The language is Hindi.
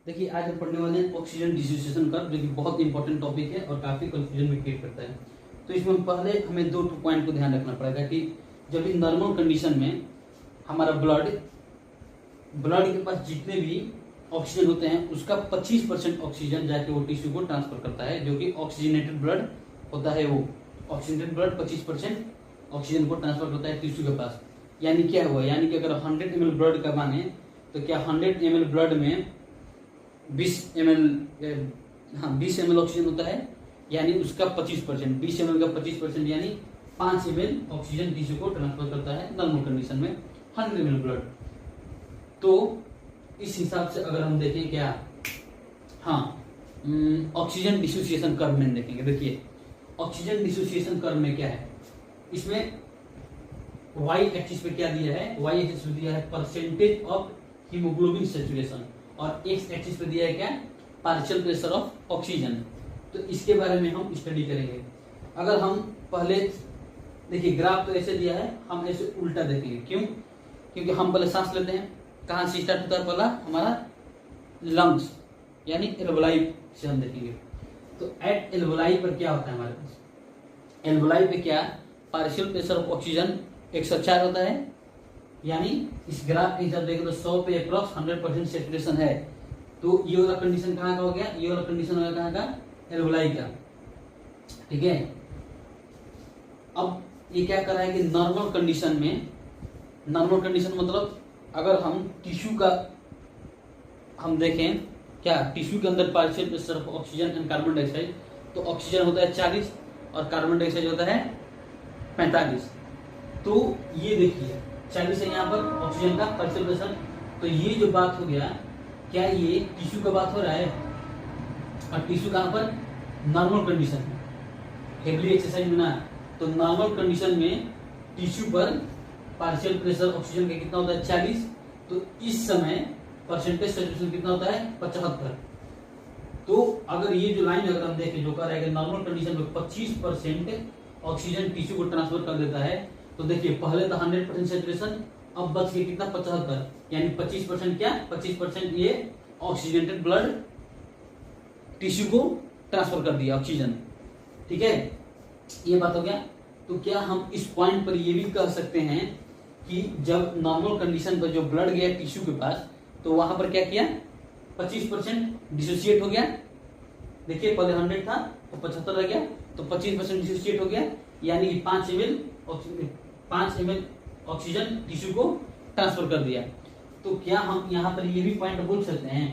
देखिए आज हम पढ़ने वाले हैं ऑक्सीजन डिसोसिएशन कर्व, जो कि बहुत इंपॉर्टेंट टॉपिक है और काफी कंफ्यूजन भी क्रिएट करता है। तो इसमें पहले हमें दो पॉइंट को ध्यान रखना पड़ेगा कि जब भी नॉर्मल कंडीशन में हमारा ब्लड के पास जितने भी ऑक्सीजन होते हैं उसका 25% ऑक्सीजन जाके वो टिश्यू को ट्रांसफर करता है, जो कि ऑक्सीजनेटेड ब्लड होता है। वो ऑक्सीजनेटेड ब्लड 25% ऑक्सीजन को ट्रांसफर करता है टिश्यू के पास। यानी क्या हुआ, यानी कि अगर 100 ml ब्लड का माने तो क्या 100 ml ब्लड में 20 ml ऑक्सीजन होता है, यानी उसका 25%, 20 ml का 25% यानी 5 ml ऑक्सीजन टिश्यू को ट्रांसफर करता है नॉर्मल कंडीशन में 100 ml ब्लड। तो इस हिसाब से अगर हम देखें क्या, ऑक्सीजन डिसोसिएशन कर्व में देखेंगे। देखिए ऑक्सीजन डिसोसिएशन कर्व में क्या है, इसमें वाई एक्सिस पे क्या दिया है, वाई एक्सिस पे दिया है परसेंटेज ऑफ हीमोग्लोबिन सैचुरेशन और एक्स एक्सिस पे दिया है क्या, पार्शियल प्रेशर ऑफ ऑक्सीजन। तो इसके बारे में हम स्टडी करेंगे। अगर हम पहले देखिए ग्राफ तो ऐसे दिया है, हम ऐसे उल्टा देखेंगे। क्यों? क्योंकि हम पहले सांस लेते हैं, कहां से स्टार्ट होता है, पहला हमारा लंग्स यानी एल्वोलाई से हम देखेंगे। तो एट एल्वोलाई पर क्या होता है हमारे पास, एल्वोलाई पे क्या पार्शियल प्रेशर ऑफ ऑक्सीजन 104 होता है, यानी इस ग्राफ के हिसाब देखें तो 100 पे अप्रॉक्स 100% सैचुरेशन है। तो ये वाला कंडीशन कहाँ का हो गया, ये वाला कंडीशन हो गया कहाँ का, एल्वोलाई का। ठीक है, अब ये क्या कर रहा है कि नॉर्मल कंडीशन में, नॉर्मल कंडीशन मतलब अगर हम टिश्यू का हम देखें क्या, टिश्यू के अंदर partial pressure of oxygen and carbon dioxide, तो ऑक्सीजन होता है 40 और कार्बन डाइऑक्साइड होता है 45। तो ये देखिए 40 है यहाँ पर ऑक्सीजन का पार्शियल प्रेशर। तो ये जो बात हो गया, क्या ये टिश्यू का बात हो रहा है, और टिश्यू कहाँ पर, नॉर्मल कंडीशन में, हेवली एक्सरसाइज में ना। तो नॉर्मल कंडीशन में टिश्यू पर पार्शियल प्रेशर ऑक्सीजन का कितना होता है 40। तो इस समय परसेंटेज सैचुरेशन कितना होता है 75। तो अगर ये जो लाइन अगर हम देखें जो कह रहा है कि नॉर्मल कंडीशन में 25% ऑक्सीजन टिश्यू को ट्रांसफर कर देता है, तो देखिए पहले तो 100% सैचुरेशन, अब बच के कितना 75, यानी 25% क्या, 25% ये ऑक्सीजनेटेड ब्लड टिश्यू को ट्रांसफर कर दिया ऑक्सीजन। ठीक है, ये बात हो गया। तो क्या हम इस पॉइंट पर ये भी कह सकते हैं कि जब नॉर्मल कंडीशन पर जो ब्लड गया टिश्यू के पास, तो वहां पर क्या किया 25% डिसोसिएट हो गया। देखिए पहले 100 था तो 75 रह गया, तो 25% डिसोसिएट हो गया, यानी कि 5 ml ऑक्सीजन टिश्यू को ट्रांसफर कर दिया। तो क्या हम यहाँ पर ये भी पॉइंट बोल सकते हैं